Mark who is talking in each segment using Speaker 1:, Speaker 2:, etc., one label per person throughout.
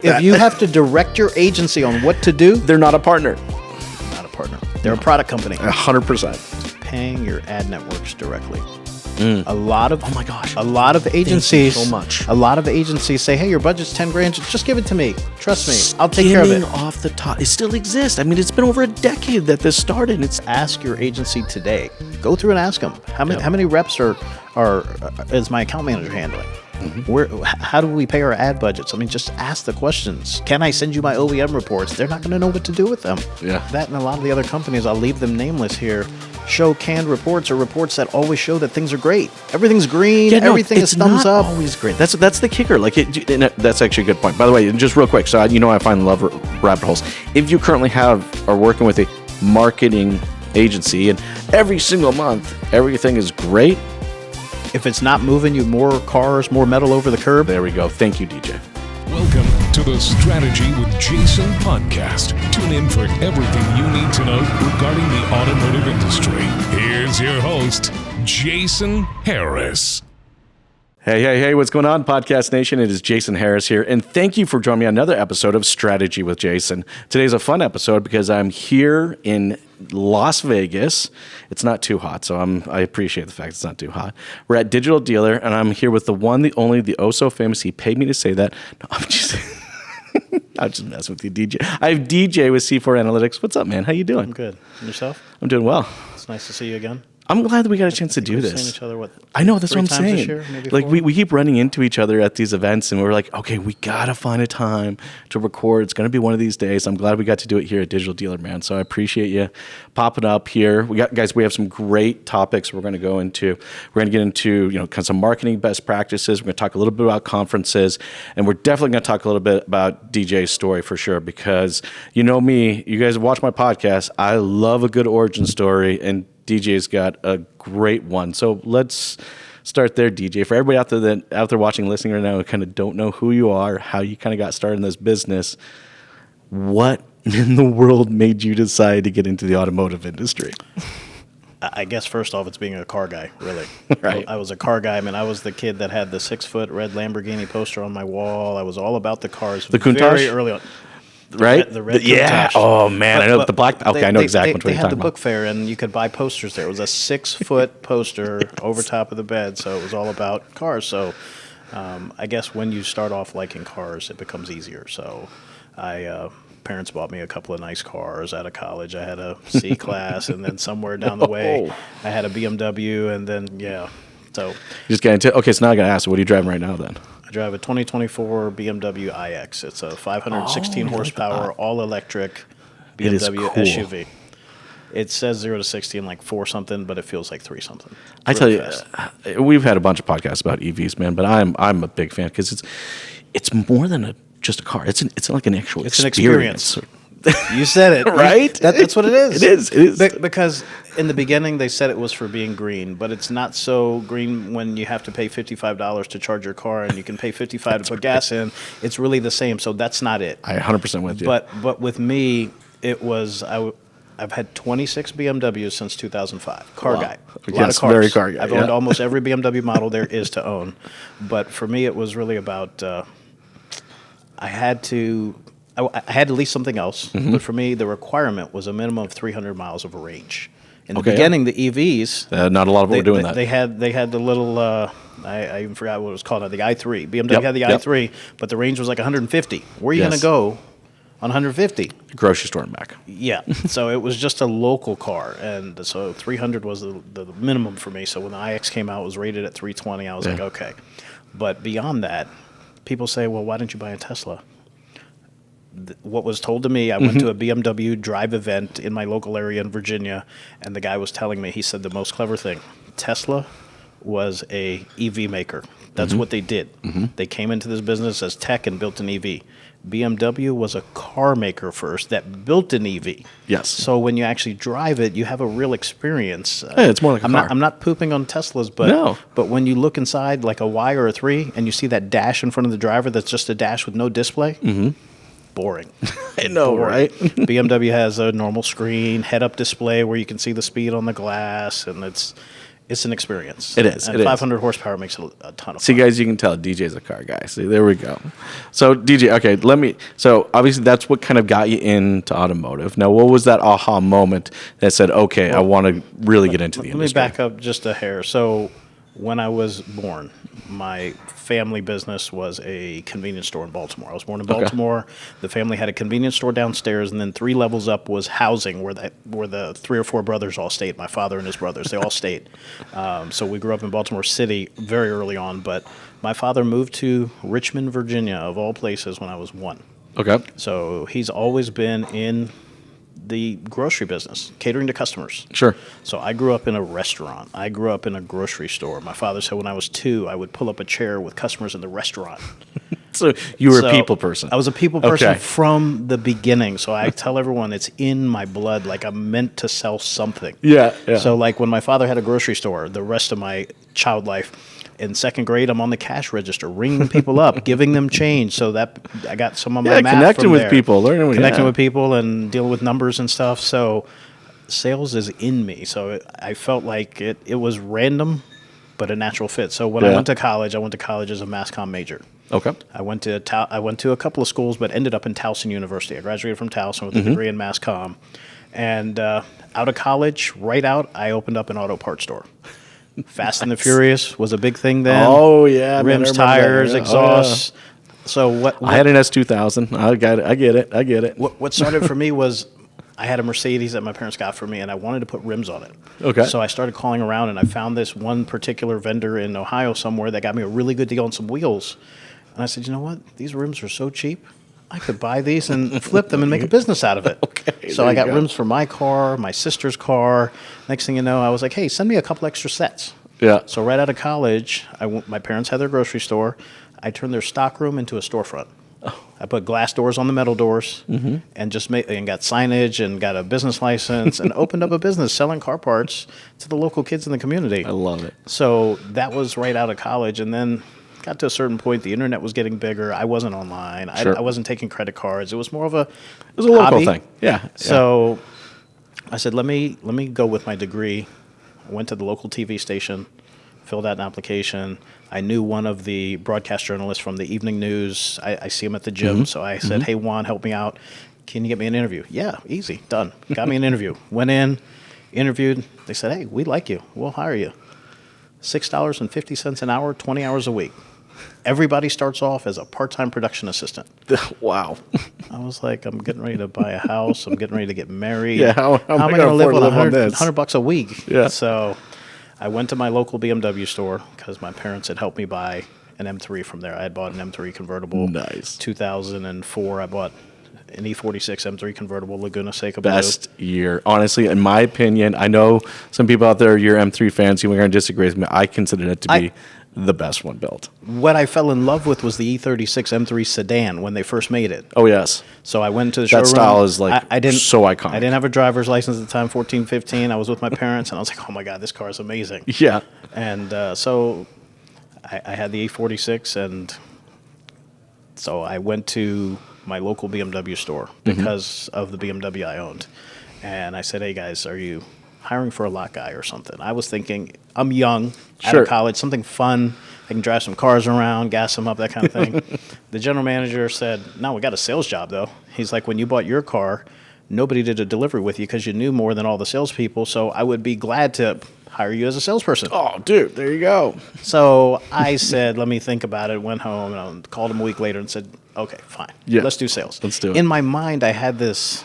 Speaker 1: If you have to direct your agency on what to do,
Speaker 2: they're not a partner.
Speaker 1: Not a partner. They're a product company.
Speaker 2: 100%.
Speaker 1: Paying your ad networks directly. A lot of
Speaker 2: a
Speaker 1: lot of agencies.
Speaker 2: Thank you so much.
Speaker 1: A lot of agencies say, "Hey, your budget's $10,000. Just give it to me. Trust me, I'll take care of it."
Speaker 2: Off the top, it still exists. I mean, it's been over a decade that this started. It's
Speaker 1: Ask your agency today. Go through and ask them how many reps are is my account manager handling. How do we pay our ad budgets? I mean, just ask the questions. Can I send you my OEM reports? They're not going to know what to do with them.
Speaker 2: Yeah.
Speaker 1: That and a lot of the other companies, I'll leave them nameless here, show canned reports or reports that always show that things are great. Everything's green. Everything is thumbs up.
Speaker 2: It's always great. That's the kicker. Like that's actually a good point. By the way, just real quick, so I find love rabbit holes. If you currently are working with a marketing agency and every single month everything is great,
Speaker 1: if it's not moving you more cars, more metal over the curb.
Speaker 2: There we go. Thank you, DJ.
Speaker 3: Welcome to the Strategy with Jason podcast. Tune in for everything you need to know regarding the automotive industry. Here's your host, Jason Harris.
Speaker 2: Hey, what's going on, Podcast Nation? It is Jason Harris here, and thank you for joining me on another episode of Strategy with Jason. Today's a fun episode because I'm here in Las Vegas. It's not too hot, so I appreciate the fact it's not too hot. We're at Digital Dealer, and I'm here with the one, the only, the oh so famous. He paid me to say that. No, I'm just messing with you, DJ. I have DJ with C4 Analytics. What's up, man? How you doing?
Speaker 1: I'm good. And yourself?
Speaker 2: I'm doing well.
Speaker 1: It's nice to see you again.
Speaker 2: I'm glad that we got a chance to do this.
Speaker 1: Seen each other,
Speaker 2: I know, that's what I'm saying.
Speaker 1: This year, maybe
Speaker 2: like we keep running into each other at these events, and we're like, okay, we gotta find a time to record. It's gonna be one of these days. I'm glad we got to do it here at Digital Dealer, man. So I appreciate you popping up here. We have some great topics we're gonna go into. We're gonna get into kind of some marketing best practices. We're gonna talk a little bit about conferences, and we're definitely gonna talk a little bit about DJ's story for sure. Because you know me, you guys watch my podcast. I love a good origin story, and DJ's got a great one. So let's start there, DJ. For everybody out there watching, listening right now, who kind of don't know who you are, how you kind of got started in this business, what in the world made you decide to get into the automotive industry?
Speaker 1: I guess first off, it's being a car guy, really.
Speaker 2: Right.
Speaker 1: I was a car guy. I mean, I was the kid that had the 6-foot red Lamborghini poster on my wall. I was all about the cars.
Speaker 2: The Countach?
Speaker 1: Very early on.
Speaker 2: Right?
Speaker 1: The red
Speaker 2: yeah.
Speaker 1: Countach.
Speaker 2: Oh, man. I know the black. Okay, I know exactly what you're talking about.
Speaker 1: They had the book fair, and you could buy posters there. It was a 6-foot poster over top of the bed, so it was all about cars. So I guess when you start off liking cars, it becomes easier. So parents bought me a couple of nice cars out of college. I had a C-Class, and then somewhere down the way, I had a BMW, and then, So
Speaker 2: you just got into okay, so now I got to ask, what are you driving right now then?
Speaker 1: I drive a 2024 BMW iX. It's a 516 horsepower, all-electric BMW SUV. It says 0 to 60 in like 4 something, but it feels like 3 something.
Speaker 2: I tell you, we've had a bunch of podcasts about EVs, man, but I'm a big fan because it's more than just a car. It's like an actual experience.
Speaker 1: An experience. You said it.
Speaker 2: Right?
Speaker 1: That's what it is.
Speaker 2: It is.
Speaker 1: Because in the beginning, they said it was for being green, but it's not so green when you have to pay $55 to charge your car and you can pay $55 to put gas in. It's really the same, so that's not it.
Speaker 2: I 100% with you.
Speaker 1: But with me, it was I've had 26 BMWs since 2005. Car guy. A lot of cars.
Speaker 2: Very car guy.
Speaker 1: I've owned almost every BMW model there is to own. But for me, it was really about I had to at least something else, but for me, the requirement was a minimum of 300 miles of range. In the beginning, the EVs...
Speaker 2: not a lot of people were doing that.
Speaker 1: They had the little... I even forgot what it was called, the i3. BMW had the i3, but the range was like 150. Where are you going to go on 150?
Speaker 2: Grocery store and back.
Speaker 1: Yeah, so it was just a local car, and so 300 was the minimum for me. So when the iX came out, it was rated at 320. I was like, okay. But beyond that, people say, well, why didn't you buy a Tesla? What was told to me, I went to a BMW drive event in my local area in Virginia, and the guy was telling me, he said the most clever thing, Tesla was a EV maker. That's what they did. They came into this business as tech and built an EV. BMW was a car maker first that built an EV.
Speaker 2: Yes.
Speaker 1: So when you actually drive it, you have a real experience.
Speaker 2: It's more like a car.
Speaker 1: I'm not pooping on Teslas, but when you look inside like a Y or a 3 and you see that dash in front of the driver that's just a dash with no display, boring.
Speaker 2: I know, right?
Speaker 1: BMW has a normal screen, head-up display where you can see the speed on the glass, and It's an experience.
Speaker 2: It is.
Speaker 1: And 500 horsepower makes a ton of fun.
Speaker 2: See, guys, you can tell DJ's a car guy. See, there we go. So, DJ, okay, so obviously that's what kind of got you into automotive. Now, what was that aha moment that said, okay, I want to really get into the industry?
Speaker 1: Let me back up just a hair. So, when I was born, my family business was a convenience store in Baltimore. I was born in Baltimore. Okay. The family had a convenience store downstairs, and then 3 levels up was housing, where the 3 or 4 brothers all stayed. My father and his brothers, they all stayed. So we grew up in Baltimore City very early on. But my father moved to Richmond, Virginia, of all places, when I was 1.
Speaker 2: Okay.
Speaker 1: So he's always been in the grocery business, catering to customers.
Speaker 2: Sure.
Speaker 1: So I grew up in a restaurant. I grew up in a grocery store. My father said when I was 2, I would pull up a chair with customers in the restaurant.
Speaker 2: So you were a people person.
Speaker 1: I was a people person from the beginning. So I tell everyone it's in my blood. Like I'm meant to sell something.
Speaker 2: Yeah.
Speaker 1: So like when my father had a grocery store, the rest of my child life, in 2nd grade, I'm on the cash register, ringing people up, giving them change. So that I got some of my math
Speaker 2: connecting
Speaker 1: from
Speaker 2: with
Speaker 1: there.
Speaker 2: people,
Speaker 1: connecting with people, and dealing with numbers and stuff. So sales is in me. So I felt like it was random, but a natural fit. So when I went to college as a mass comm major.
Speaker 2: Okay.
Speaker 1: I went to a couple of schools, but ended up in Towson University. I graduated from Towson with a degree in mass comm, and out of college, right out, I opened up an auto parts store. Fast and the Furious was a big thing then.
Speaker 2: Oh yeah,
Speaker 1: rims, tires, exhausts. So what?
Speaker 2: I had an S2000. I get it.
Speaker 1: What started for me was I had a Mercedes that my parents got for me, and I wanted to put rims on it.
Speaker 2: Okay.
Speaker 1: So I started calling around, and I found this one particular vendor in Ohio somewhere that got me a really good deal on some wheels. And I said, you know what? These rims are so cheap. I could buy these and flip them and make a business out of it.
Speaker 2: Okay.
Speaker 1: So I got rims for my car, my sister's car. Next thing you know, I was like, hey, send me a couple extra sets.
Speaker 2: Yeah.
Speaker 1: So right out of college, my parents had their grocery store. I turned their stock room into a storefront. Oh. I put glass doors on the metal doors and just got signage and got a business license and opened up a business selling car parts to the local kids in the community.
Speaker 2: I love it.
Speaker 1: So that was right out of college. And then got to a certain point, the internet was getting bigger. I wasn't online.
Speaker 2: Sure.
Speaker 1: I wasn't taking credit cards. It was more of a
Speaker 2: local
Speaker 1: hobby.
Speaker 2: thing. Yeah.
Speaker 1: So I said, let me go with my degree. I went to the local TV station, filled out an application. I knew one of the broadcast journalists from the evening news. I see him at the gym. So I said, hey, Juan, help me out. Can you get me an interview? Yeah, easy, done. Got me an interview. Went in, interviewed. They said, hey, we like you. We'll hire you. $6.50 an hour, 20 hours a week. Everybody starts off as a part-time production assistant.
Speaker 2: Wow.
Speaker 1: I was like, I'm getting ready to buy a house. I'm getting ready to get married.
Speaker 2: Yeah, how am I going to
Speaker 1: live with
Speaker 2: on this?
Speaker 1: $100 a week?
Speaker 2: Yeah.
Speaker 1: So I went to my local BMW store because my parents had helped me buy an M3 from there. I had bought an M3 convertible.
Speaker 2: Nice.
Speaker 1: 2004, I bought an E46 M3 convertible, Laguna Seca Blue.
Speaker 2: Best year. Honestly, in my opinion, I know some people out there, you're M3 fans, you are going to disagree with me. I consider that to be the best one built.
Speaker 1: What I fell in love with was the E36 M3 sedan when they first made it.
Speaker 2: Oh, yes.
Speaker 1: So I went to the showroom.
Speaker 2: That style is like so iconic.
Speaker 1: I didn't have a driver's license at the time, 14, 15. I was with my parents, and I was like, oh, my God, this car is amazing.
Speaker 2: Yeah.
Speaker 1: And so I had the E46, and so I went to my local BMW store because of the BMW I owned. And I said, hey, guys, are you hiring for a lot guy or something? I was thinking, I'm young, out of college, something fun. I can drive some cars around, gas them up, that kind of thing. The general manager said, no, we got a sales job, though. He's like, when you bought your car, nobody did a delivery with you because you knew more than all the salespeople, so I would be glad to hire you as a salesperson.
Speaker 2: Oh, dude, there you go.
Speaker 1: So I said, let me think about it, went home, and I called him a week later and said, okay, fine, let's do sales.
Speaker 2: Let's do it.
Speaker 1: In my mind, I had this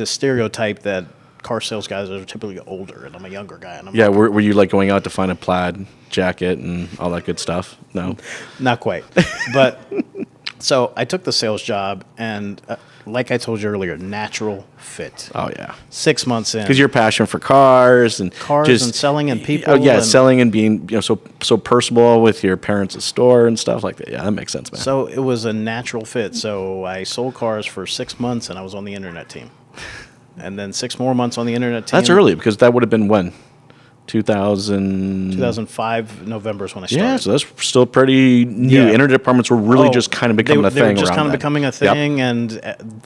Speaker 1: stereotype that car sales guys are typically older, and I'm a younger guy. And I'm
Speaker 2: were you like going out to find a plaid jacket and all that good stuff? No?
Speaker 1: Not quite. But so I took the sales job, and like I told you earlier, natural fit.
Speaker 2: Oh, yeah.
Speaker 1: 6 months in.
Speaker 2: Because your passion for cars and
Speaker 1: selling and people.
Speaker 2: Oh, yeah, selling and being so personable with your parents' store and stuff like that. Yeah, that makes sense, man.
Speaker 1: So it was a natural fit. So I sold cars for 6 months, and I was on the internet team. And then 6 more months on the internet team.
Speaker 2: That's early, because that would have been when? 2005
Speaker 1: November is when I started.
Speaker 2: Yeah, so that's still pretty new.
Speaker 1: Yeah.
Speaker 2: Internet departments were really just kind of becoming a thing.
Speaker 1: They were just
Speaker 2: around
Speaker 1: kind of
Speaker 2: then.
Speaker 1: becoming a
Speaker 2: Yep.
Speaker 1: thing, and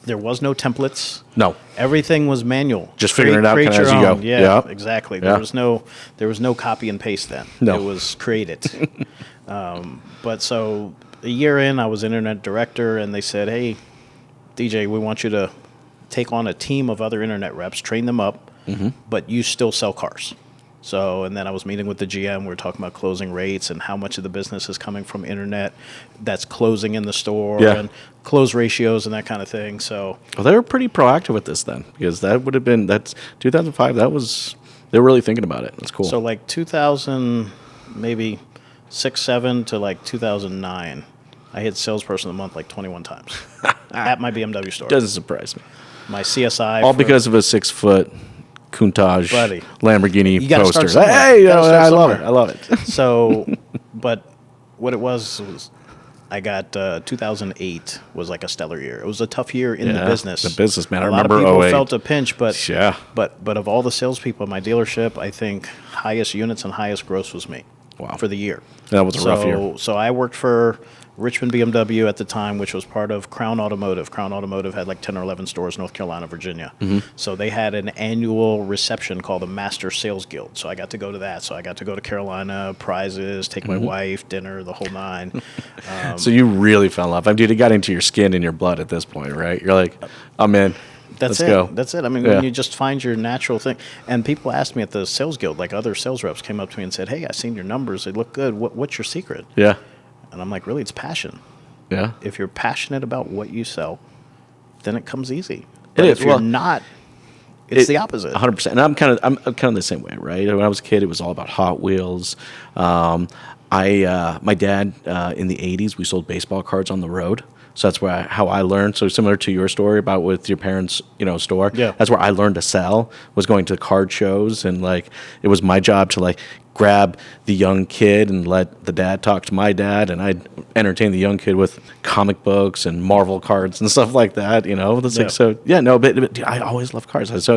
Speaker 1: there was no templates.
Speaker 2: No.
Speaker 1: Everything was manual.
Speaker 2: Just figuring it out
Speaker 1: Create
Speaker 2: kinda as
Speaker 1: your
Speaker 2: you
Speaker 1: own.
Speaker 2: go.
Speaker 1: Yeah,
Speaker 2: Yep.
Speaker 1: exactly.
Speaker 2: Yeah.
Speaker 1: There was no copy and paste then.
Speaker 2: No.
Speaker 1: It was create it. But so a year in, I was internet director, and they said, "Hey, DJ, we want you to take on a team of other internet reps, train them up, but you still sell cars." So, and then I was meeting with the GM. We were talking about closing rates and how much of the business is coming from internet that's closing in the store
Speaker 2: Yeah.
Speaker 1: and close ratios and that kind of thing. So,
Speaker 2: Well, they were pretty proactive with this then, because that's 2005. They were really thinking about it. That's cool.
Speaker 1: so like 2000, maybe 6, 7 to like 2009, I hit salesperson of the month like 21 times at my BMW store.
Speaker 2: Doesn't surprise me.
Speaker 1: My CSI.
Speaker 2: All
Speaker 1: for-
Speaker 2: because of a 6-foot Countach
Speaker 1: Buddy.
Speaker 2: Lamborghini
Speaker 1: You gotta start
Speaker 2: poster.
Speaker 1: somewhere.
Speaker 2: Hey,
Speaker 1: You gotta start
Speaker 2: I love it.
Speaker 1: somewhere.
Speaker 2: I love it.
Speaker 1: So, but what it was I got 2008 was like a stellar year. It was a tough year in the
Speaker 2: Yeah,
Speaker 1: business.
Speaker 2: the business, man. I
Speaker 1: A lot
Speaker 2: remember
Speaker 1: of people
Speaker 2: 08.
Speaker 1: felt a pinch, but
Speaker 2: Yeah.
Speaker 1: but of all the salespeople in my dealership, I think highest units and highest gross was me.
Speaker 2: Wow.
Speaker 1: For the year.
Speaker 2: That was a rough year.
Speaker 1: So I worked for Richmond BMW at the time, which was part of Crown Automotive. Crown Automotive had like 10 or 11 stores, North Carolina, Virginia.
Speaker 2: Mm-hmm.
Speaker 1: So they had an annual reception called the Master Sales Guild. So I got to go to that. So I got to go to Carolina, prizes, take
Speaker 2: Mm-hmm.
Speaker 1: my wife, dinner, the whole nine.
Speaker 2: So you really fell in love. I mean, dude, it got into your skin and your blood at this point, right? You're like, I'm in.
Speaker 1: That's
Speaker 2: Let's
Speaker 1: it.
Speaker 2: go.
Speaker 1: That's it. I mean,
Speaker 2: Yeah.
Speaker 1: when you just find your natural thing. And people asked me at the sales guild, like other sales reps came up to me and said, "Hey, I seen your numbers. They look good. What's your secret?"
Speaker 2: Yeah.
Speaker 1: And I'm like, really, it's passion.
Speaker 2: Yeah.
Speaker 1: If you're passionate about what you sell, then it comes easy.
Speaker 2: It
Speaker 1: But
Speaker 2: is.
Speaker 1: if you're
Speaker 2: Well,
Speaker 1: not, it's the opposite.
Speaker 2: 100%. And I'm kind of the same way, right? When I was a kid, it was all about Hot Wheels. My dad in the 80s, we sold baseball cards on the road. So that's how I learned. So similar to your story about with your parents, store.
Speaker 1: Yeah.
Speaker 2: That's where I learned to sell, was going to card shows, and like it was my job to like grab the young kid and let the dad talk to my dad, and I'd entertain the young kid with comic books and Marvel cards and stuff like that. It's
Speaker 1: Yeah.
Speaker 2: like, so yeah, no, but dude, I always loved cars. So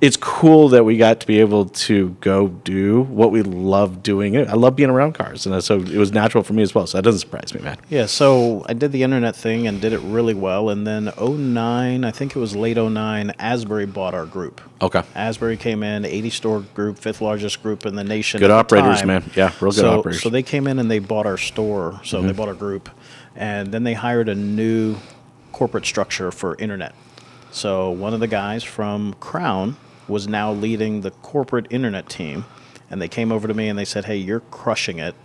Speaker 2: it's cool that we got to be able to go do what we love doing. I love being around cars, and so it was natural for me as well. So that doesn't surprise me, man.
Speaker 1: Yeah, so I did the internet thing and did it really well. And then 09, I think it was late 09, Asbury bought our group.
Speaker 2: Okay.
Speaker 1: Asbury came in, 80-store group, fifth largest group in the nation.
Speaker 2: Good
Speaker 1: at the
Speaker 2: operators,
Speaker 1: time.
Speaker 2: man. Yeah, real good
Speaker 1: so,
Speaker 2: operators.
Speaker 1: So they came in and they bought our store. So they bought our group. And then they hired a new corporate structure for internet. So one of the guys from Crown was now leading the corporate internet team. And they came over to me and they said, "Hey, you're crushing it.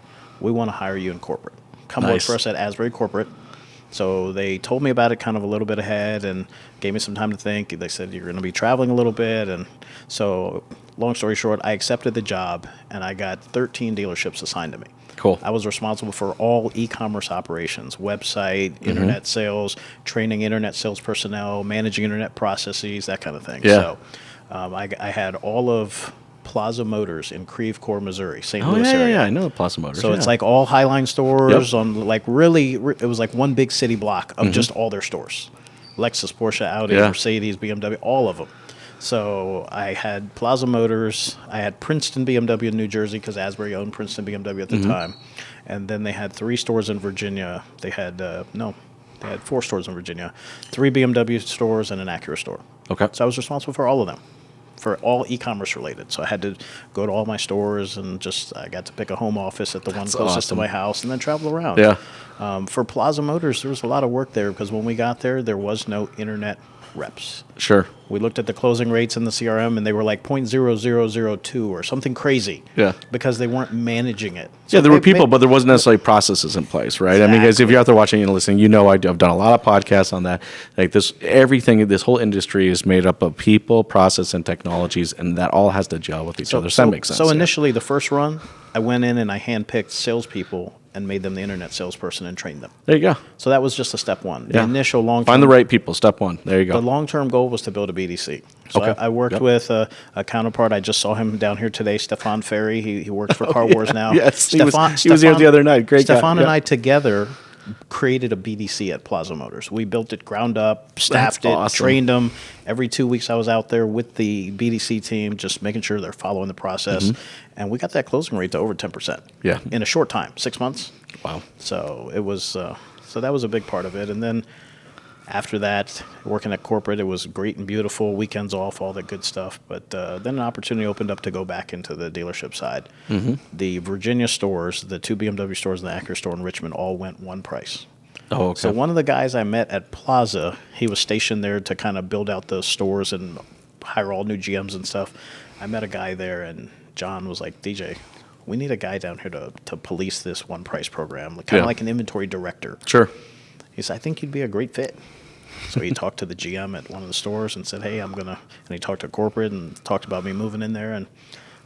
Speaker 1: We want to hire you in corporate. Come work
Speaker 2: Nice.
Speaker 1: for us at Asbury Corporate." So they told me about it kind of a little bit ahead and gave me some time to think. They said, "You're going to be traveling a little bit." And so long story short, I accepted the job and I got 13 dealerships assigned to me.
Speaker 2: Cool.
Speaker 1: I was responsible for all e-commerce operations, website, internet sales, training internet sales personnel, managing internet processes, that kind of thing.
Speaker 2: Yeah.
Speaker 1: So I had all of Plaza Motors in Creve Coeur, Missouri, St.
Speaker 2: Oh
Speaker 1: Louis
Speaker 2: yeah,
Speaker 1: area.
Speaker 2: yeah, I know the Plaza Motors.
Speaker 1: So
Speaker 2: yeah.
Speaker 1: it's like all Highline stores
Speaker 2: Yep.
Speaker 1: on like really, it was like one big city block of just all their stores. Lexus, Porsche, Audi,
Speaker 2: Yeah.
Speaker 1: Mercedes, BMW, all of them. So I had Plaza Motors. I had Princeton BMW in New Jersey because Asbury owned Princeton BMW at the time. And then they had 3 stores in Virginia. They had, they had 4 stores in Virginia, 3 BMW stores and an Acura store.
Speaker 2: Okay.
Speaker 1: So I was responsible for all of them, for all e-commerce related. So I had to go to all my stores and I got to pick a home office at the one closest
Speaker 2: awesome.
Speaker 1: to my house and then travel around.
Speaker 2: Yeah.
Speaker 1: For Plaza Motors, there was a lot of work there because when we got there was no internet reps.
Speaker 2: Sure.
Speaker 1: We looked at the closing rates in the CRM and they were like 0.0002 or something crazy.
Speaker 2: Yeah.
Speaker 1: Because they weren't managing it.
Speaker 2: Yeah, there were people, but there wasn't necessarily processes in place, right? I mean, guys, if you're out there watching and listening, I've done a lot of podcasts on that. Like this whole industry is made up of people, process, and technologies, and that all has to gel with each other. So that makes sense.
Speaker 1: So
Speaker 2: yeah.
Speaker 1: initially, the first run, I went in and I handpicked salespeople and made them the internet salesperson and trained them.
Speaker 2: There you go.
Speaker 1: So that was just a step one. The
Speaker 2: Yeah.
Speaker 1: initial long-term...
Speaker 2: Find the right people. Step one. There you go.
Speaker 1: The long-term goal was to build a BDC. So
Speaker 2: Okay.
Speaker 1: I worked
Speaker 2: Yep.
Speaker 1: with a counterpart. I just saw him down here today, Stefan Ferry. He works for Car Wars now.
Speaker 2: Yes, he was here the other night. Great guy.
Speaker 1: Stefan and
Speaker 2: Yeah.
Speaker 1: I together created a BDC at Plaza Motors. We built it ground up, staffed
Speaker 2: That's
Speaker 1: it,
Speaker 2: awesome.
Speaker 1: trained them. Every 2 weeks I was out there with the BDC team, just making sure they're following the process. And we got that closing rate to over 10%.
Speaker 2: Yeah.
Speaker 1: In a short time, 6 months.
Speaker 2: Wow.
Speaker 1: So it was, so that was a big part of it. And then after that, working at corporate, it was great and beautiful, weekends off, all that good stuff. But then an opportunity opened up to go back into the dealership side. The Virginia stores, the 2 BMW stores and the Acura store in Richmond all went one price.
Speaker 2: Oh, okay.
Speaker 1: So one of the guys I met at Plaza, he was stationed there to kind of build out the stores and hire all new GMs and stuff. I met a guy there, and John was like, DJ, we need a guy down here to police this one price program, kind of
Speaker 2: Yeah.
Speaker 1: like an inventory director.
Speaker 2: Sure.
Speaker 1: He said, I think you'd be a great fit. So he talked to the GM at one of the stores and said, hey, and he talked to corporate and talked about me moving in there. And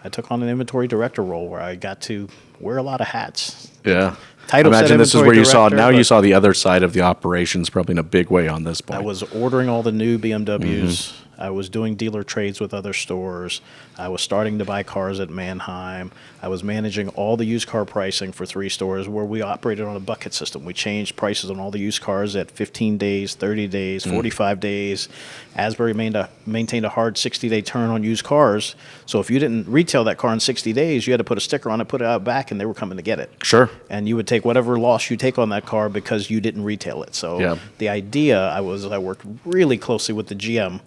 Speaker 1: I took on an inventory director role where I got to wear a lot of hats.
Speaker 2: Yeah.
Speaker 1: Title said
Speaker 2: Imagine this is
Speaker 1: inventory
Speaker 2: where you saw,
Speaker 1: director,
Speaker 2: now you
Speaker 1: but
Speaker 2: saw the other side of the operations probably in a big way on this point.
Speaker 1: I was ordering all the new BMWs. I was doing dealer trades with other stores. I was starting to buy cars at Manheim. I was managing all the used car pricing for 3 stores where we operated on a bucket system. We changed prices on all the used cars at 15 days, 30 days, 45 days. Asbury maintained a hard 60-day turn on used cars. So if you didn't retail that car in 60 days, you had to put a sticker on it, put it out back, and they were coming to get it.
Speaker 2: Sure.
Speaker 1: And you would take whatever loss you take on that car because you didn't retail it. So
Speaker 2: Yeah.
Speaker 1: the idea I worked really closely with the GM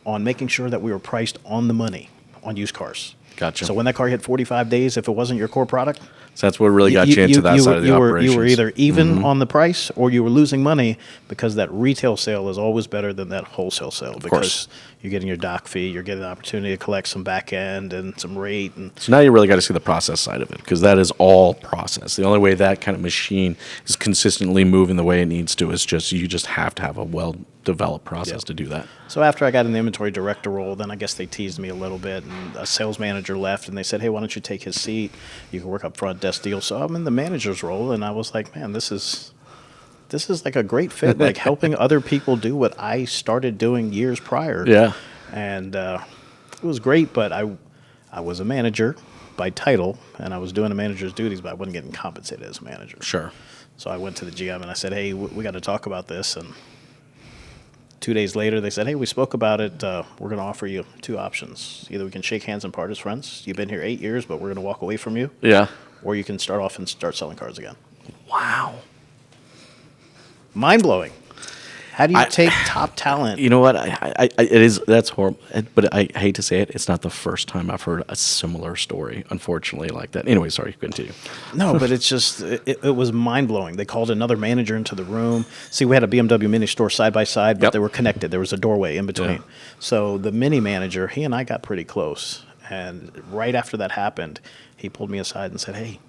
Speaker 1: on making sure that we were priced on the money on used cars.
Speaker 2: Gotcha.
Speaker 1: So when that car hit 45 days, if it wasn't your core product,
Speaker 2: So that's what really got you into that side of the operations.
Speaker 1: you were either even on the price or you were losing money because that retail sale is always better than that wholesale sale
Speaker 2: course.
Speaker 1: because you're getting your dock fee, you're getting the opportunity to collect some back end and some rate. And
Speaker 2: So now you really got to see the process side of it because that is all process. The only way that kind of machine is consistently moving the way it needs to is you just have to have a well-developed process to do that.
Speaker 1: so after I got in the inventory director role, then I guess they teased me a little bit, and a sales manager left, and they said, hey, why don't you take his seat? You can work up front desk deal. So I'm in the manager's role, and I was like, man, this is like a great fit, like helping other people do what I started doing years prior.
Speaker 2: Yeah.
Speaker 1: And it was great, but I was a manager by title, and I was doing a manager's duties, but I wasn't getting compensated as a manager.
Speaker 2: Sure.
Speaker 1: So I went to the GM and I said, hey, we got to talk about this. And 2 days later, they said, hey, we spoke about it. We're going to offer you 2 options. Either we can shake hands and part as friends. You've been here 8 years, but we're going to walk away from you.
Speaker 2: Yeah.
Speaker 1: Or you can start off and start selling cars again.
Speaker 2: Wow.
Speaker 1: Mind-blowing. How do you take top talent?
Speaker 2: You know what? That's horrible. But I hate to say it. It's not the first time I've heard a similar story, unfortunately, like that. Anyway, sorry, continue.
Speaker 1: No, but it's just, it was mind-blowing. They called another manager into the room. See, we had a BMW mini store side by side, but
Speaker 2: Yep.
Speaker 1: they were connected. There was a doorway in between.
Speaker 2: Yeah.
Speaker 1: So the mini manager, he and I got pretty close. And right after that happened, he pulled me aside and said, hey,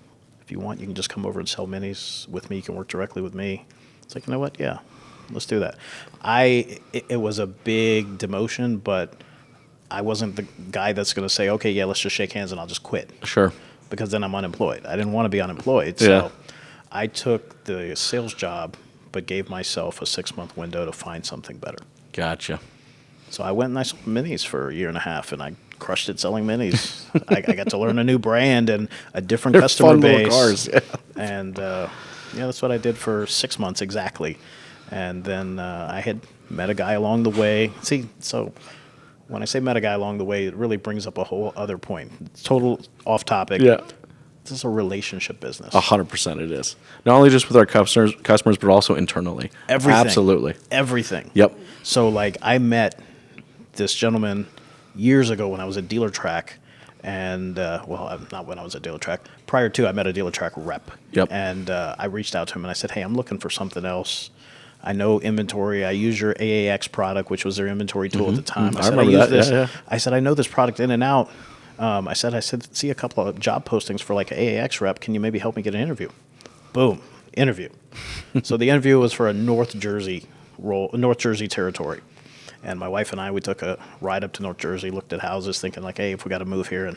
Speaker 1: if you want, you can just come over and sell minis with me. You can work directly with me. It's like, you know what? Yeah, let's do that. It was a big demotion, but I wasn't the guy that's going to say, okay, yeah, let's just shake hands and I'll just quit.
Speaker 2: Sure.
Speaker 1: Because then I'm unemployed. I didn't want to be unemployed.
Speaker 2: Yeah.
Speaker 1: So I took the sales job, but gave myself a 6-month window to find something better.
Speaker 2: Gotcha.
Speaker 1: So I went and I sold minis for a year and a half, and I crushed it selling minis. I got to learn a new brand and a different
Speaker 2: They're
Speaker 1: customer
Speaker 2: fun little
Speaker 1: base.
Speaker 2: cars, yeah.
Speaker 1: And that's what I did for 6 months exactly. And then I had met a guy along the way. See, so when I say met a guy along the way, it really brings up a whole other point. It's total off topic.
Speaker 2: Yeah.
Speaker 1: This is a relationship business.
Speaker 2: 100% it is. Not only just with our customers, but also internally.
Speaker 1: Everything.
Speaker 2: Absolutely.
Speaker 1: Everything.
Speaker 2: Yep.
Speaker 1: So, like, I met this gentleman years ago when I was at Dealer Track. And, not when I was at Dealer Track. Prior to, I met a Dealer Track rep.
Speaker 2: Yep.
Speaker 1: And I reached out to him and I said, hey, I'm looking for something else. I know inventory. I use your AAX product, which was their inventory tool at the time.
Speaker 2: I remember that.
Speaker 1: This.
Speaker 2: Yeah.
Speaker 1: I said, I know this product in and out. I said, see a couple of job postings for like an AAX rep. Can you maybe help me get an interview? Boom, interview. So the interview was for a North Jersey territory. And my wife and I, we took a ride up to North Jersey, looked at houses, thinking like, hey, if we got to move here. And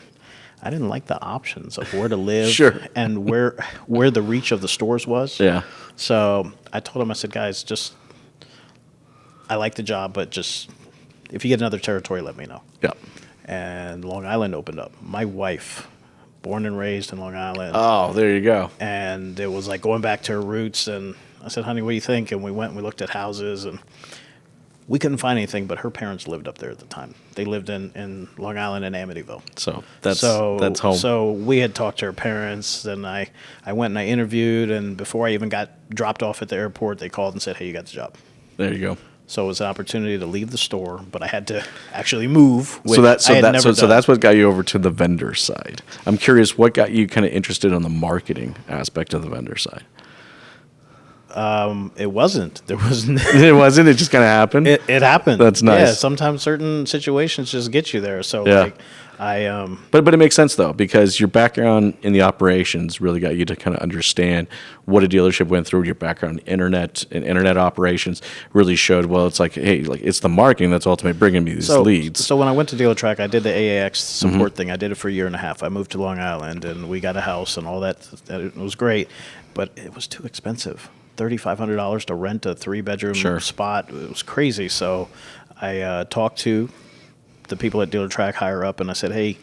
Speaker 1: I didn't like the options of where to live
Speaker 2: Sure.
Speaker 1: and where the reach of the stores was.
Speaker 2: Yeah.
Speaker 1: So I told him, I said, guys, I like the job, but just if you get another territory, let me know.
Speaker 2: Yep.
Speaker 1: And Long Island opened up. My wife, born and raised in Long Island.
Speaker 2: Oh, there you go.
Speaker 1: And it was like going back to her roots. And I said, honey, what do you think? And we went and we looked at houses, and we couldn't find anything, but her parents lived up there at the time. They lived in Long Island and Amityville.
Speaker 2: So that's home.
Speaker 1: So we had talked to her parents, and I went and I interviewed, and before I even got dropped off at the airport, they called and said, hey, you got the job.
Speaker 2: There you go.
Speaker 1: So it was an opportunity to leave the store, but I had to actually move.
Speaker 2: So that's what got you over to the vendor side. I'm curious, what got you kind of interested on the marketing aspect of the vendor side?
Speaker 1: It wasn't. There wasn't.
Speaker 2: It wasn't. It just kind of happened.
Speaker 1: It happened.
Speaker 2: That's nice.
Speaker 1: Yeah. Sometimes certain situations just get you there. So
Speaker 2: Yeah.
Speaker 1: like
Speaker 2: But it makes sense though, because your background in the operations really got you to kind of understand what a dealership went through. Your background in internet operations really showed. Well, it's like, hey, like it's the marketing that's ultimately bringing me these leads.
Speaker 1: So when I went to Dealer Track, I did the AAX support thing. I did it for a year and a half. I moved to Long Island, and we got a house and all that. It was great, but it was too expensive. $3,500 to rent a 3-bedroom spot. It was crazy. So I talked to the people at Dealer Track higher up, and I said, hey,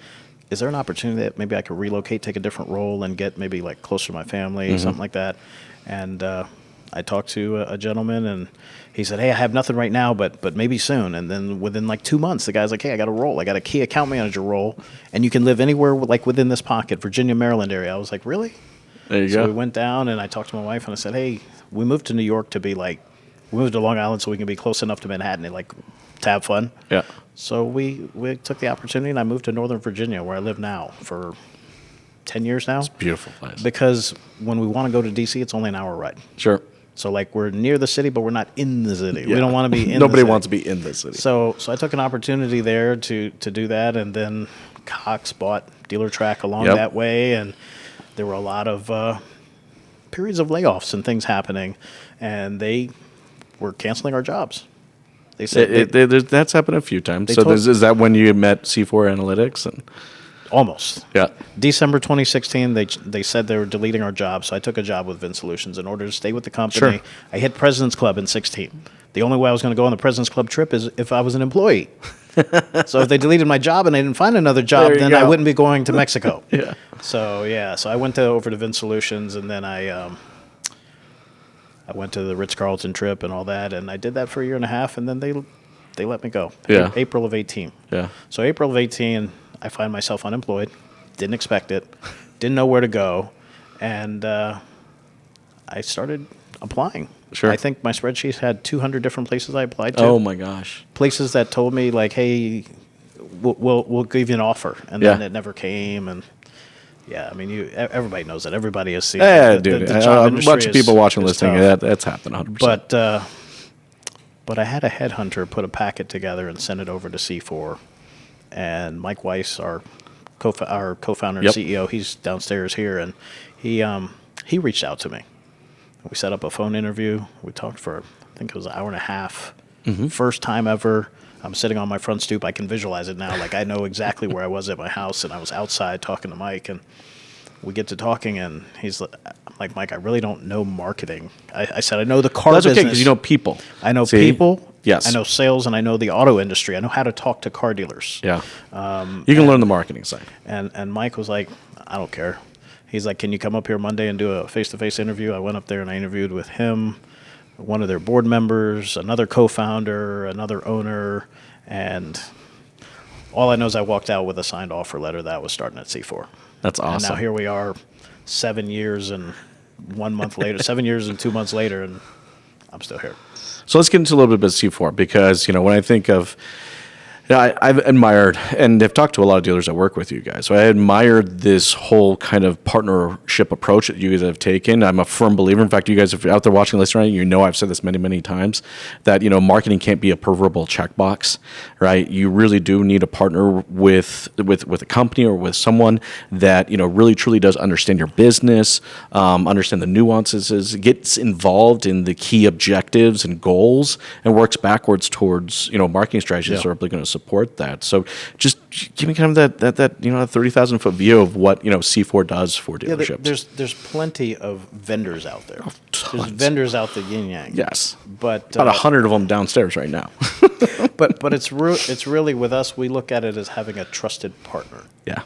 Speaker 1: is there an opportunity that maybe I could relocate, take a different role, and get maybe like closer to my family, something like that? And I talked to a gentleman, and he said, hey, I have nothing right now, but maybe soon. And then within like 2 months, the guy's like, hey, I got a role. I got a key account manager role, and you can live anywhere like within this pocket, Virginia, Maryland area. I was like, really?
Speaker 2: There you
Speaker 1: So
Speaker 2: go.
Speaker 1: we went down, and I talked to my wife, and I said, hey, we moved to New York to be like, we moved to Long Island so we can be close enough to Manhattan and like to have fun.
Speaker 2: Yeah.
Speaker 1: So we took the opportunity, and I moved to Northern Virginia, where I live now for 10 years now.
Speaker 2: Beautiful place.
Speaker 1: Because when we want to go to D.C., it's only an hour ride.
Speaker 2: Sure.
Speaker 1: So like we're near the city, but we're not in the city.
Speaker 2: Yeah.
Speaker 1: We don't want to be in.
Speaker 2: Nobody
Speaker 1: the city.
Speaker 2: wants to be in the city.
Speaker 1: So I took an opportunity there to do that, and then Cox bought Dealer Track along that way, and there were a lot of periods of layoffs and things happening, and they were canceling our jobs. They said
Speaker 2: That's happened a few times. So is that when you met C4 Analytics? And
Speaker 1: almost.
Speaker 2: Yeah.
Speaker 1: December 2016, they said they were deleting our jobs, so I took a job with Vin Solutions in order to stay with the company.
Speaker 2: Sure.
Speaker 1: I hit President's Club in 16. The only way I was going to go on the President's Club trip is if I was an employee. So if they deleted my job and I didn't find another job, then I wouldn't be going to Mexico.
Speaker 2: Yeah.
Speaker 1: So I went over to Vin Solutions, and then I went to the Ritz-Carlton trip and all that, and I did that for a year and a half, and then they let me go.
Speaker 2: Yeah.
Speaker 1: April of 18.
Speaker 2: Yeah.
Speaker 1: So April of 18, I find myself unemployed. Didn't expect it. Didn't know where to go, and I started applying.
Speaker 2: Sure.
Speaker 1: I think my spreadsheet had 200 different places I applied to.
Speaker 2: Oh my gosh.
Speaker 1: Places that told me like, "Hey, we'll give you an offer," and then it never came. And I mean, everybody knows that. Everybody has seen.
Speaker 2: Dude.
Speaker 1: The job
Speaker 2: A
Speaker 1: industry
Speaker 2: bunch of people watching,
Speaker 1: is
Speaker 2: listening.
Speaker 1: tough.
Speaker 2: That's happened 100%.
Speaker 1: But I had a headhunter put a packet together and send it over to C4, and Mike Weiss, our co-founder and CEO, he's downstairs here, and he reached out to me. We set up a phone interview. We talked for, I think it was an hour and a half. First time ever. I'm sitting on my front stoop. I can visualize it now. Like I know exactly where I was at my house, and I was outside talking to Mike, and we get to talking, and he's like, Mike, I really don't know marketing. I said, I know the car business.
Speaker 2: That's okay, because you know people.
Speaker 1: I know people.
Speaker 2: Yes.
Speaker 1: I know sales, and I know the auto industry. I know how to talk to car dealers.
Speaker 2: Yeah. You can learn the marketing side.
Speaker 1: And Mike was like, I don't care. He's like, can you come up here Monday and do a face-to-face interview? I went up there and I interviewed with him, one of their board members, another co-founder, another owner, and all I know is I walked out with a signed offer letter that I was starting at C4.
Speaker 2: That's awesome.
Speaker 1: And now here we are 7 years and 1 month later, 7 years and 2 months later, and I'm still here.
Speaker 2: So let's get into a little bit of C4, because when I think of, I've admired and have talked to a lot of dealers that work with you guys. So I admired this whole kind of partnership approach that you guys have taken. I'm a firm believer. In fact, you guys, if you're out there watching, listening, I've said this many, many times, that marketing can't be a proverbial checkbox, right? You really do need a partner with a company or with someone that really truly does understand your business, understand the nuances, gets involved in the key objectives and goals, and works backwards towards marketing strategies that are really going to support that. So just give me kind of that 30,000-foot view of what C4 does for dealerships.
Speaker 1: Yeah, there's plenty of vendors out there.
Speaker 2: Tons.
Speaker 1: There's vendors out the yin yang.
Speaker 2: Yes,
Speaker 1: but
Speaker 2: about 100 of them downstairs right now.
Speaker 1: but it's really with us. We look at it as having a trusted partner.
Speaker 2: Yeah.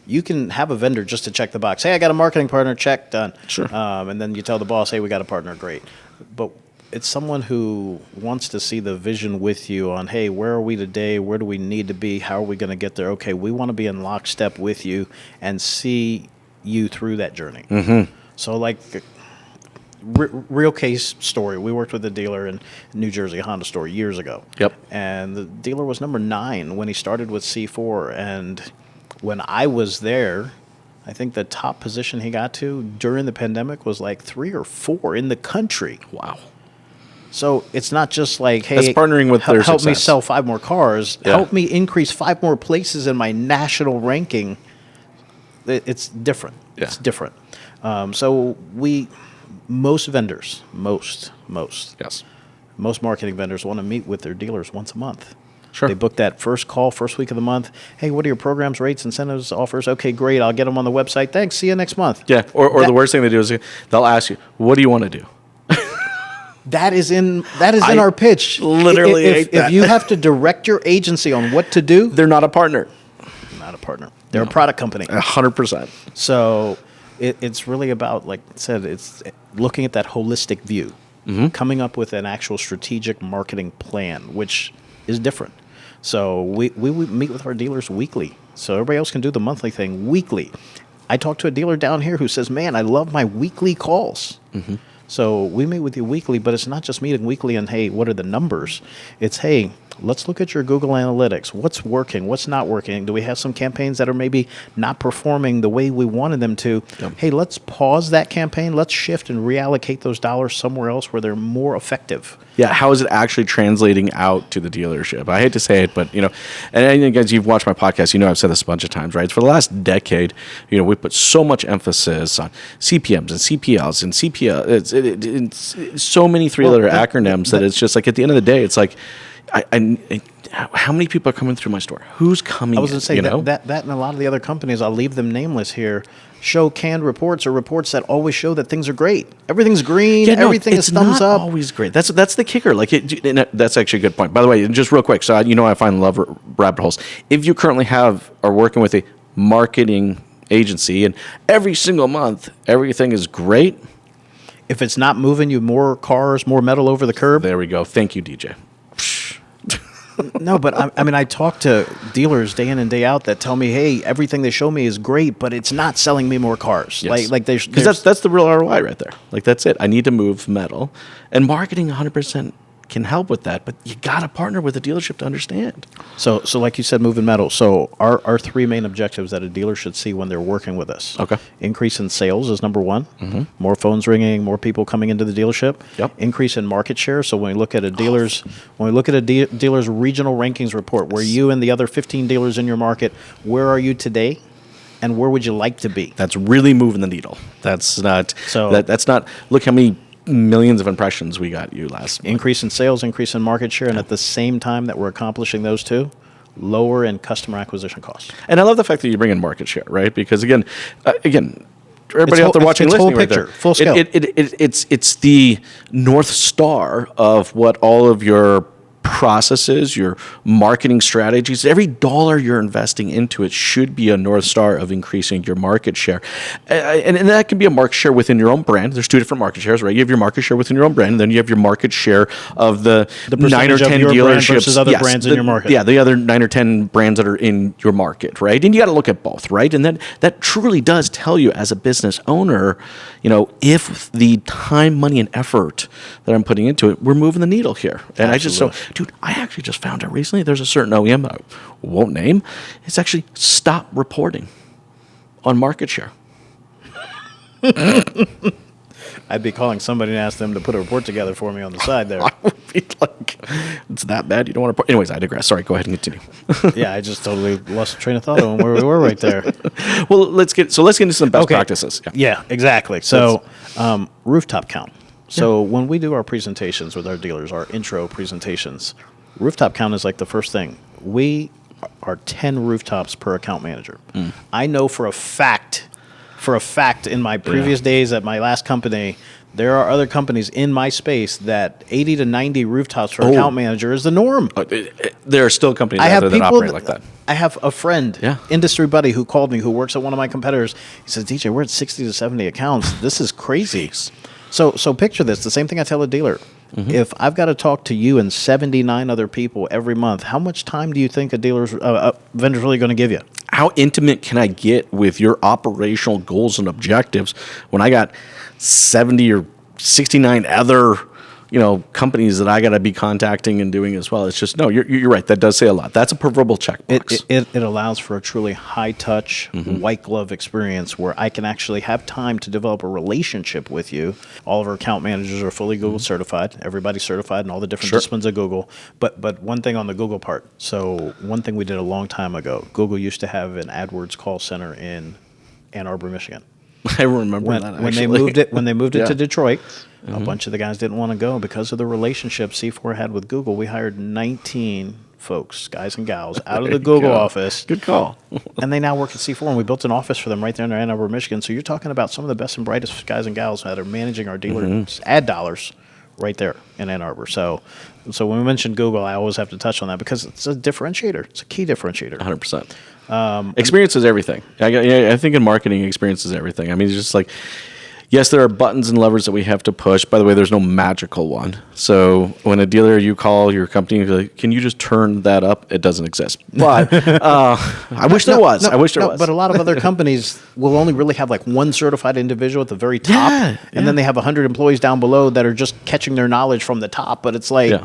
Speaker 1: You can have a vendor just to check the box. Hey, I got a marketing partner. Check, done.
Speaker 2: Sure.
Speaker 1: And then you tell the boss, hey, we got a partner. Great. But it's someone who wants to see the vision with you on, hey, where are we today? Where do we need to be? How are we going to get there? Okay, we want to be in lockstep with you and see you through that journey. Mm-hmm. So like real case story, we worked with a dealer in New Jersey, a Honda store, years ago.
Speaker 2: Yep.
Speaker 1: And the dealer was number 9 when he started with C4. And when I was there, I think the top position he got to during the pandemic was like 3 or 4 in the country.
Speaker 2: Wow.
Speaker 1: So it's not just like, hey,
Speaker 2: That's partnering with their
Speaker 1: help me
Speaker 2: success.
Speaker 1: sell 5 more cars,
Speaker 2: Yeah.
Speaker 1: help me increase 5 more places in my national ranking. It's different.
Speaker 2: Yeah.
Speaker 1: It's different. So most vendors, most
Speaker 2: Yes.
Speaker 1: marketing vendors want to meet with their dealers once a month.
Speaker 2: Sure.
Speaker 1: They book that first call, first week of the month. Hey, what are your programs, rates, incentives, offers? Okay, great. I'll get them on the website. Thanks. See you next month.
Speaker 2: Yeah. Or the worst thing they do is they'll ask you, what do you want to do?
Speaker 1: That is in our pitch.
Speaker 2: literally hate that.
Speaker 1: If you have to direct your agency on what to do,
Speaker 2: They're not a partner.
Speaker 1: not a partner. They're a product company.
Speaker 2: 100%.
Speaker 1: So it's really about, like I said, it's looking at that holistic view, coming up with an actual strategic marketing plan, which is different. So we meet with our dealers weekly. So everybody else can do the monthly thing weekly. I talked to a dealer down here who says, man, I love my weekly calls. So we meet with you weekly, but it's not just meeting weekly and, hey, what are the numbers? It's, hey, let's look at your Google Analytics. What's working? What's not working? Do we have some campaigns that are maybe not performing the way we wanted them to?
Speaker 2: Yep.
Speaker 1: Hey, let's pause that campaign. Let's shift and reallocate those dollars somewhere else where they're more effective.
Speaker 2: Yeah, how is it actually translating out to the dealership? I hate to say it, but, and I think, guys, you've watched my podcast, I've said this a bunch of times, right? For the last decade, we put so much emphasis on CPMs and CPLs and CPL. It's so many three-letter acronyms that it's just like, at the end of the day, it's like, how many people are coming through my store? Who's coming?
Speaker 1: I was going to say that and a lot of the other companies, I'll leave them nameless here, show canned reports or reports that always show that things are great. Everything's green. Everything is thumbs up.
Speaker 2: It's not always great. That's the kicker. That's actually a good point. By the way, just real quick, so I find love rabbit holes. If you currently are working with a marketing agency and every single month everything is great,
Speaker 1: if it's not moving you more cars, more metal over the curb.
Speaker 2: There we go. Thank you, DJ.
Speaker 1: No, but I talk to dealers day in and day out that tell me, hey, everything they show me is great, but it's not selling me more cars.
Speaker 2: Yes.
Speaker 1: Because
Speaker 2: that's the real ROI right there. That's it. I need to move metal, and marketing 100% can help with that, but you got to partner with a dealership to understand.
Speaker 1: So like you said, moving metal. So our 3 main objectives that a dealer should see when they're working with us.
Speaker 2: Okay.
Speaker 1: Increase in sales is number 1. More phones ringing, more people coming into the dealership.
Speaker 2: Yep.
Speaker 1: Increase in market share. So when we look at a dealer's dealer's regional rankings report, where you and the other 15 dealers in your market, where are you today? And where would you like to be?
Speaker 2: That's really moving the needle. That's not. That's not. Look how many millions of impressions we got you last month.
Speaker 1: Increase in sales, increase in market share, and at the same time that we're accomplishing those two, lower in customer acquisition costs.
Speaker 2: And I love the fact that you bring in market share, right? Because again, everybody out there watching, listening, right there,
Speaker 1: full scale.
Speaker 2: It's the North Star of what all of your processes, your marketing strategies, every dollar you're investing into it should be a North Star of increasing your market share. And that can be a market share within your own brand. There's 2 different market shares, right? You have your market share within your own brand, and then you have your market share of the 9 or 10 dealerships
Speaker 1: versus other brands in your market.
Speaker 2: Yeah, the other 9 or 10 brands that are in your market, right? And you got to look at both, right? And that truly does tell you as a business owner, if the time, money, and effort that I'm putting into it, we're moving the needle here. And dude, I actually just found out recently there's a certain OEM I won't name. It's actually stopped reporting on market share.
Speaker 1: I'd be calling somebody and ask them to put a report together for me on the side there.
Speaker 2: I would be like, it's that bad? You don't want to report? Anyways, I digress. Sorry, go ahead and continue.
Speaker 1: Yeah, I just totally lost the train of thought on where we were right there.
Speaker 2: Well, let's get into some best practices.
Speaker 1: Yeah, exactly. So rooftop count. So when we do our presentations with our dealers, our intro presentations, rooftop count is like the first thing. We are 10 rooftops per account manager. I know for a fact in my previous days at my last company There are other companies in my space that 80 to 90 rooftops for account manager is the norm.
Speaker 2: There are still companies out there that operate like that.
Speaker 1: I have a friend, industry buddy, who called me, who works at one of my competitors. He says, DJ, we're at 60 to 70 accounts. This is crazy. So picture this. The same thing I tell a dealer. If I've got to talk to you and 79 other people every month, how much time do you think a vendor's really going to give you?
Speaker 2: How intimate can I get with your operational goals and objectives when I got 70 or 69 other, companies that I got to be contacting and doing as well? It's just, no, you're right. That does say a lot. That's a proverbial checkbox.
Speaker 1: It allows for a truly high-touch, white glove experience where I can actually have time to develop a relationship with you. All of our account managers are fully Google certified. Everybody's certified in all the different disciplines of Google. But one thing on the Google part. So one thing we did a long time ago, Google used to have an AdWords call center in Ann Arbor, Michigan.
Speaker 2: I remember that,
Speaker 1: when they moved it to Detroit. A bunch of the guys didn't want to go because of the relationship C4 had with Google. We hired 19 folks, guys and gals, out of the Google office.
Speaker 2: Good call.
Speaker 1: And they now work at C4, and we built an office for them right there in Ann Arbor, Michigan. So you're talking about some of the best and brightest guys and gals that are managing our dealers' ad dollars right there in Ann Arbor. So when we mention Google, I always have to touch on that because it's a differentiator. It's a key differentiator.
Speaker 2: 100%. Experience is everything. I think in marketing, experience is everything. I mean, it's just like, yes, there are buttons and levers that we have to push. By the way, there's no magical one. So when a dealer, you call your company, you're like, can you just turn that up? It doesn't exist. But I wish there was. I wish there was.
Speaker 1: But a lot of other companies will only really have like one certified individual at the very top. And then they have 100 employees down below that are just catching their knowledge from the top. But it's like...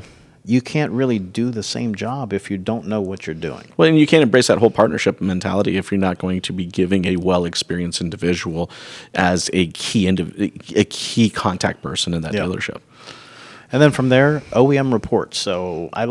Speaker 1: You can't really do the same job if you don't know what you're doing.
Speaker 2: Well, and you can't embrace that whole partnership mentality if you're not going to be giving a well-experienced individual as a key contact person in that dealership.
Speaker 1: And then from there, OEM reports. So I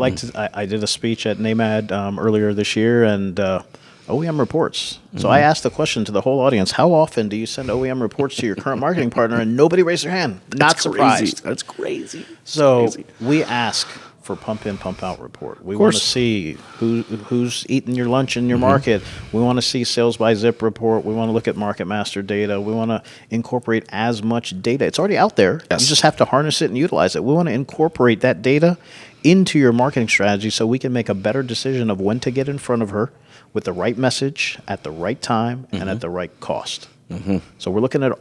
Speaker 1: did a speech at NAMAD earlier this year, and OEM reports. So I asked the question to the whole audience: how often do you send OEM reports to your current marketing partner? And nobody raised their hand. Not surprised.
Speaker 2: That's crazy.
Speaker 1: So we ask for pump in, pump out report. We want to see who's eating your lunch in your market. We want to see sales by zip report. We want to look at market master data. We want to incorporate as much data. It's already out there. You just have to harness it and utilize it. We want to incorporate that data into your marketing strategy so we can make a better decision of when to get in front of her with the right message at the right time and at the right cost. So we're looking at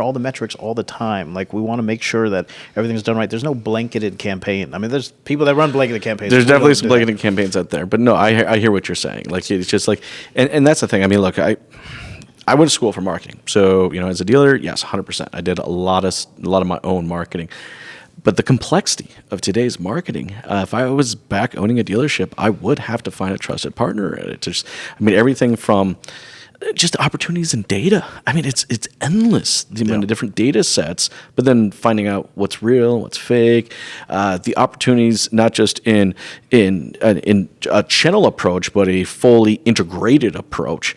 Speaker 1: all the metrics all the time. Like, we want to make sure that everything's done right. There's no blanketed campaign. I mean, there's people that run blanketed campaigns.
Speaker 2: There's definitely some blanketed campaigns out there, but no, I hear what you're saying. Like, it's just like, and that's the thing. I mean, look, I went to school for marketing, so as a dealer, yes, 100%. I did a lot of my own marketing. But the complexity of today's marketing, if I was back owning a dealership, I would have to find a trusted partner. Everything from just opportunities in data. I mean, it's endless, the amount of different data sets, but then finding out what's real, what's fake, the opportunities not just in a channel approach, but a fully integrated approach,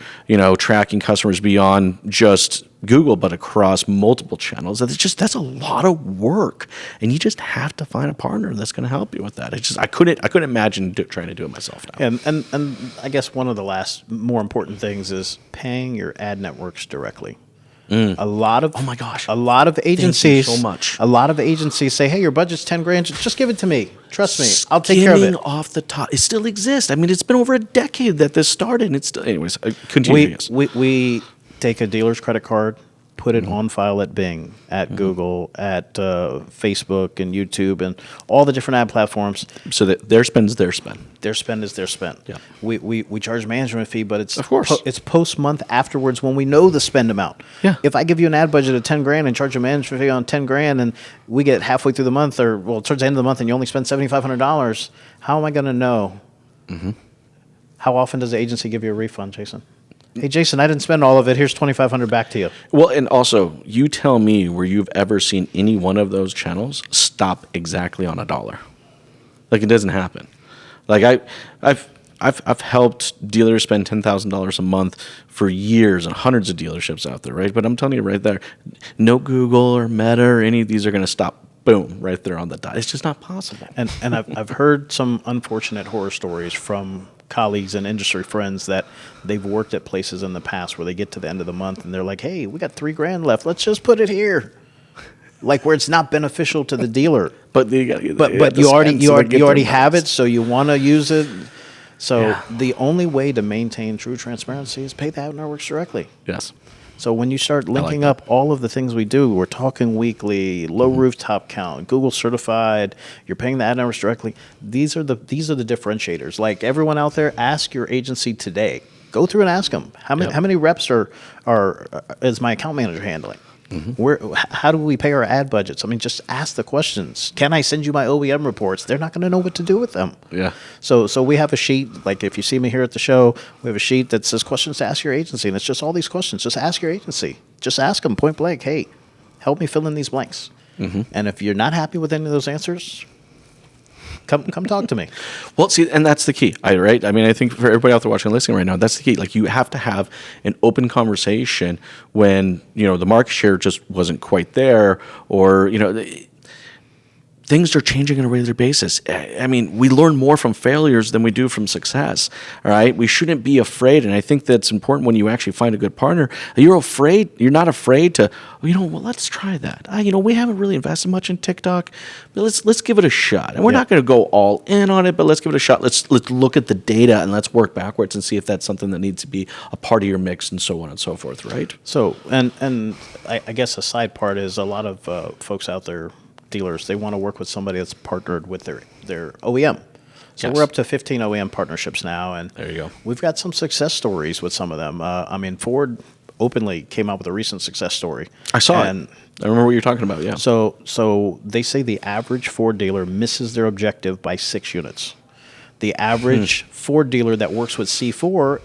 Speaker 2: tracking customers beyond just Google, but across multiple channels. That's a lot of work, and you just have to find a partner that's going to help you with that. I couldn't imagine trying to do it myself now.
Speaker 1: And I guess one of the last more important things is paying your ad networks directly. A lot of a lot of agencies
Speaker 2: Thank you so much.
Speaker 1: A lot of agencies say, "Hey, your budget's $10,000. Just give it to me. Trust me, I'll take care of it."
Speaker 2: Off the top, it still exists. I mean, it's been over a decade that this started, and it's still. Anyways, continue.
Speaker 1: We take a dealer's credit card, put it on file at Bing, at Google, at Facebook and YouTube and all the different ad platforms.
Speaker 2: So that their spend is their spend.
Speaker 1: Their spend is their spend.
Speaker 2: Yeah.
Speaker 1: We charge management fee, but it's
Speaker 2: of course
Speaker 1: it's post month afterwards when we know the spend amount.
Speaker 2: Yeah.
Speaker 1: If I give you an ad budget of $10,000 and charge a management fee on $10,000, and we get halfway through the month, towards the end of the month, and you only spend $7,500, how am I going to know? How often does the agency give you a refund, Jason? Hey, Jason, I didn't spend all of it. Here's $2,500 back to you.
Speaker 2: Well, and also, you tell me where you've ever seen any one of those channels stop exactly on $1. Like, it doesn't happen. Like, I've helped dealers spend $10,000 a month for years and hundreds of dealerships out there, right? But I'm telling you right there, no Google or Meta or any of these are going to stop. Boom, right there on the dot. It's just not possible.
Speaker 1: And I've heard some unfortunate horror stories from colleagues and industry friends that they've worked at places in the past where they get to the end of the month and they're like, "Hey, we got $3,000 left. Let's just put it here." like where it's not beneficial to the dealer.
Speaker 2: But
Speaker 1: But you already have it, so you want to use it. So the only way to maintain true transparency is pay the ad networks directly.
Speaker 2: Yes.
Speaker 1: So when you start linking up all of the things we do, we're talking weekly, low rooftop count, Google certified, you're paying the ad networks directly. These are the differentiators. Like everyone out there, ask your agency today. Go through and ask them how many reps is my account manager handling? How do we pay our ad budgets? I mean, just ask the questions. Can I send you my OEM reports? They're not going to know what to do with them.
Speaker 2: Yeah.
Speaker 1: So we have a sheet, like if you see me here at the show, we have a sheet that says questions to ask your agency, and it's just all these questions. Just ask your agency. Just ask them point blank, hey, help me fill in these blanks. And if you're not happy with any of those answers, come talk to me.
Speaker 2: Well, see, and that's the key, right? I mean, I think for everybody out there watching and listening right now, that's the key. Like, you have to have an open conversation when, the market share just wasn't quite there, or, things are changing on a regular basis. I mean, we learn more from failures than we do from success, all right? We shouldn't be afraid, and I think that's important when you actually find a good partner. You're not afraid to, well, let's try that. We haven't really invested much in TikTok, but let's give it a shot. And we're not going to go all in on it, but let's give it a shot. Let's look at the data, and let's work backwards and see if that's something that needs to be a part of your mix, and so on and so forth, right?
Speaker 1: So, and I guess a side part is a lot of folks out there, dealers, they want to work with somebody that's partnered with their OEM. So we're up to 15 OEM partnerships now, and
Speaker 2: there you go.
Speaker 1: We've got some success stories with some of them. I mean, Ford openly came out with a recent success story.
Speaker 2: I saw it. I remember what you're talking about, yeah.
Speaker 1: So they say the average Ford dealer misses their objective by 6 units. The average Ford dealer that works with C4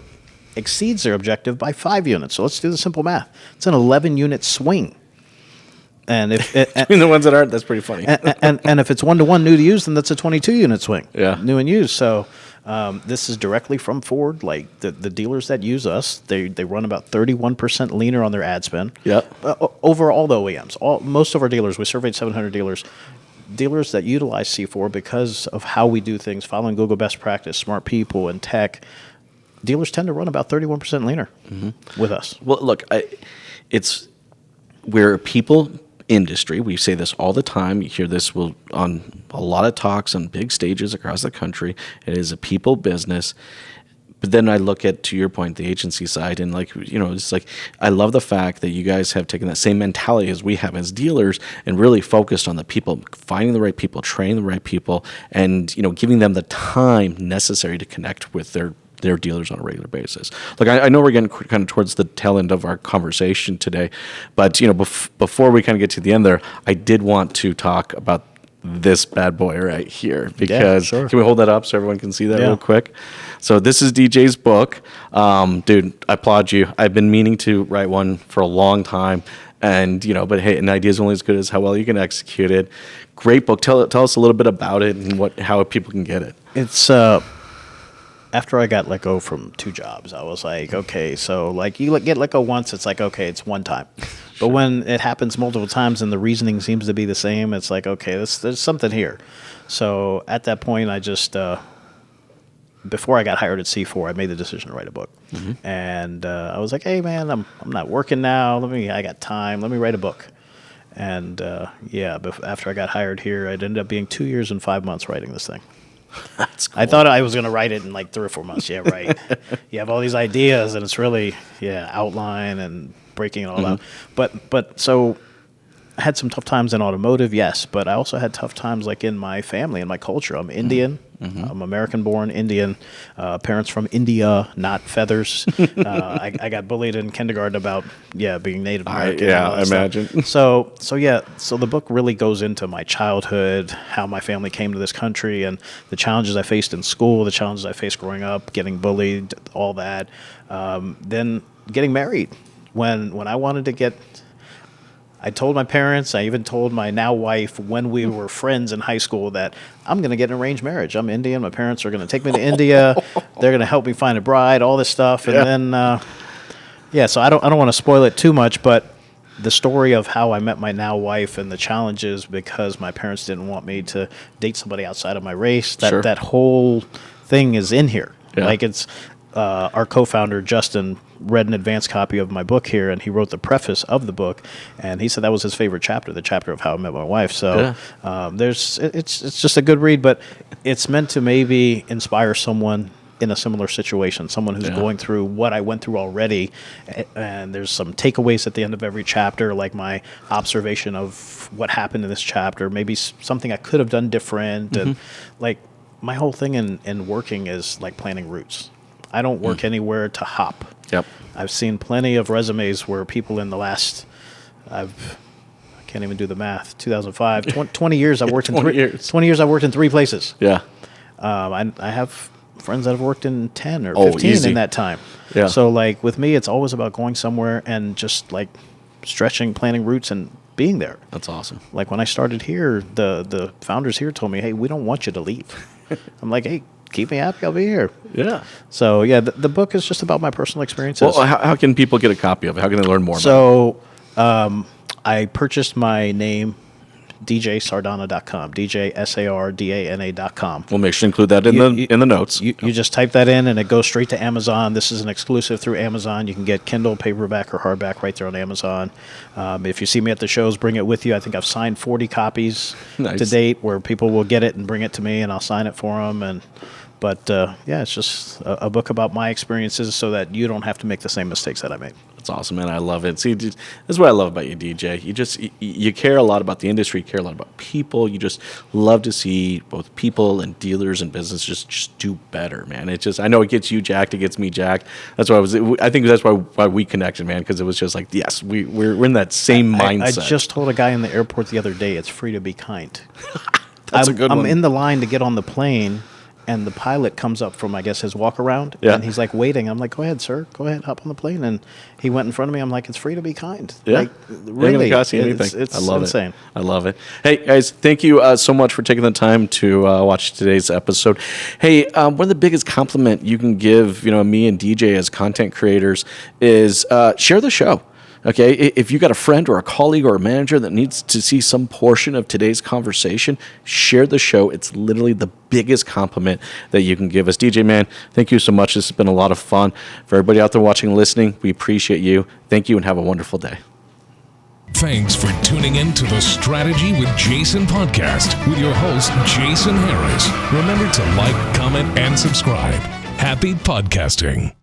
Speaker 1: exceeds their objective by 5 units. So let's do the simple math. It's an 11-unit swing. And if
Speaker 2: between the ones that aren't, that's pretty funny.
Speaker 1: and if it's 1-to-1 new to used, then that's a 22-unit swing.
Speaker 2: Yeah,
Speaker 1: new and used. So this is directly from Ford. Like the dealers that use us, they run about 31% leaner on their ad spend.
Speaker 2: Yeah.
Speaker 1: Over all the OEMs, most of our dealers, we surveyed 700 dealers. Dealers that utilize C4 because of how we do things, following Google best practice, smart people, and tech. Dealers tend to run about 31% leaner with us.
Speaker 2: Well, look, we're people industry. We say this all the time. You hear this on a lot of talks on big stages across the country. It is a people business. But then I look at, to your point, the agency side, and it's like, I love the fact that you guys have taken that same mentality as we have as dealers and really focused on the people, finding the right people, training the right people, and giving them the time necessary to connect with their dealers on a regular basis. Look, I know we're getting kind of towards the tail end of our conversation today, but before we kind of get to the end there, I did want to talk about this bad boy right here, because can we hold that up so everyone can see that real quick? So this is DJ's book. Dude, I applaud you. I've been meaning to write one for a long time, and but hey, an idea is only as good as how well you can execute it. Great book. Tell us a little bit about it and how people can get it.
Speaker 1: It's after I got let go from 2 jobs, I was like, okay, so like you get let go once, it's like, okay, it's one time. But when it happens multiple times and the reasoning seems to be the same, it's like, okay, there's something here. So at that point, I just, before I got hired at C4, I made the decision to write a book. And I was like, hey, man, I'm not working now. I got time. Let me write a book. And after I got hired here, it ended up being 2 years and 5 months writing this thing.
Speaker 2: That's cool.
Speaker 1: I thought I was going to write it in like 3 or 4 months. Yeah, right. You have all these ideas, and it's really, outline and breaking it all out. But so I had some tough times in automotive, yes, but I also had tough times like in my family and my culture. I'm Indian. I'm American-born Indian. Parents from India, not feathers. I got bullied in kindergarten about being Native American.
Speaker 2: I imagine.
Speaker 1: So the book really goes into my childhood, how my family came to this country, and the challenges I faced in school, the challenges I faced growing up, getting bullied, all that. Then getting married. When I wanted to get. I told my parents, I even told my now wife when we were friends in high school that I'm going to get an arranged marriage. I'm Indian. My parents are going to take me to India. They're going to help me find a bride, all this stuff. And then, so I don't want to spoil it too much, but the story of how I met my now wife and the challenges because my parents didn't want me to date somebody outside of my race, that whole thing is in here.
Speaker 2: Yeah.
Speaker 1: Like it's our co-founder, Justin, read an advanced copy of my book here, and he wrote the preface of the book, and he said that was his favorite chapter, the chapter of how I met my wife. So it's just a good read, but it's meant to maybe inspire someone in a similar situation, someone who's going through what I went through already, and there's some takeaways at the end of every chapter, like my observation of what happened in this chapter, maybe something I could have done different, and like my whole thing in working is like planting routes. I don't work anywhere to hop.
Speaker 2: Yep.
Speaker 1: I've seen plenty of resumes where people in the last, I can't even do the math, 2005, 20 years I've worked in
Speaker 2: 20 years.
Speaker 1: 20 years I've worked in 3 places.
Speaker 2: Yeah.
Speaker 1: I have friends that have worked in 10 or 15
Speaker 2: easy.
Speaker 1: in that time.
Speaker 2: Yeah.
Speaker 1: So like with me, it's always about going somewhere and just like stretching, planning routes, and being there.
Speaker 2: That's awesome.
Speaker 1: Like when I started here, the founders here told me, hey, we don't want you to leave. I'm like, hey, keep me happy, I'll be here.
Speaker 2: Yeah.
Speaker 1: So yeah, the book is just about my personal experiences.
Speaker 2: Well, how can people get a copy of it? How can they learn more about
Speaker 1: So I purchased my name, DJSardana.com, DJSARDANA.com.
Speaker 2: it? We'll make sure to include that in the notes.
Speaker 1: You just type that in, and it goes straight to Amazon. This is an exclusive through Amazon. You can get Kindle, paperback, or hardback right there on Amazon. If you see me at the shows, bring it with you. I think I've signed 40 copies to date, where people will get it and bring it to me, and I'll sign it for them. But it's just a book about my experiences so that you don't have to make the same mistakes that I made.
Speaker 2: That's awesome, man. I love it. See, this is what I love about you, DJ. You care a lot about the industry. You care a lot about people. You just love to see both people and dealers and business just do better, man. I know it gets you jacked. It gets me jacked. That's why I think that's why we connected, man, because it was just like, yes, we're in that same mindset.
Speaker 1: I just told a guy in the airport the other day, it's free to be kind.
Speaker 2: That's a good one.
Speaker 1: I'm in the line to get on the plane, and the pilot comes up from, I guess, his walk around,
Speaker 2: Yeah.
Speaker 1: and he's like waiting. I'm like, go ahead, sir. Go ahead, hop on the plane. And he went in front of me. I'm like, it's free to be kind.
Speaker 2: Yeah.
Speaker 1: Like,
Speaker 2: It ain't
Speaker 1: really,
Speaker 2: gonna cost you anything.
Speaker 1: It's
Speaker 2: I love
Speaker 1: insane.
Speaker 2: it. I love it. Hey, guys, thank you so much for taking the time to watch today's episode. Hey, one of the biggest compliment you can give, me and DJ as content creators is share the show. Okay, if you got a friend or a colleague or a manager that needs to see some portion of today's conversation, share the show. It's literally the biggest compliment that you can give us. DJ, man, thank you so much. This has been a lot of fun. For everybody out there watching and listening, we appreciate you. Thank you and have a wonderful day.
Speaker 3: Thanks for tuning in to the Strategy with Jason podcast with your host, Jason Harris. Remember to like, comment, and subscribe. Happy podcasting.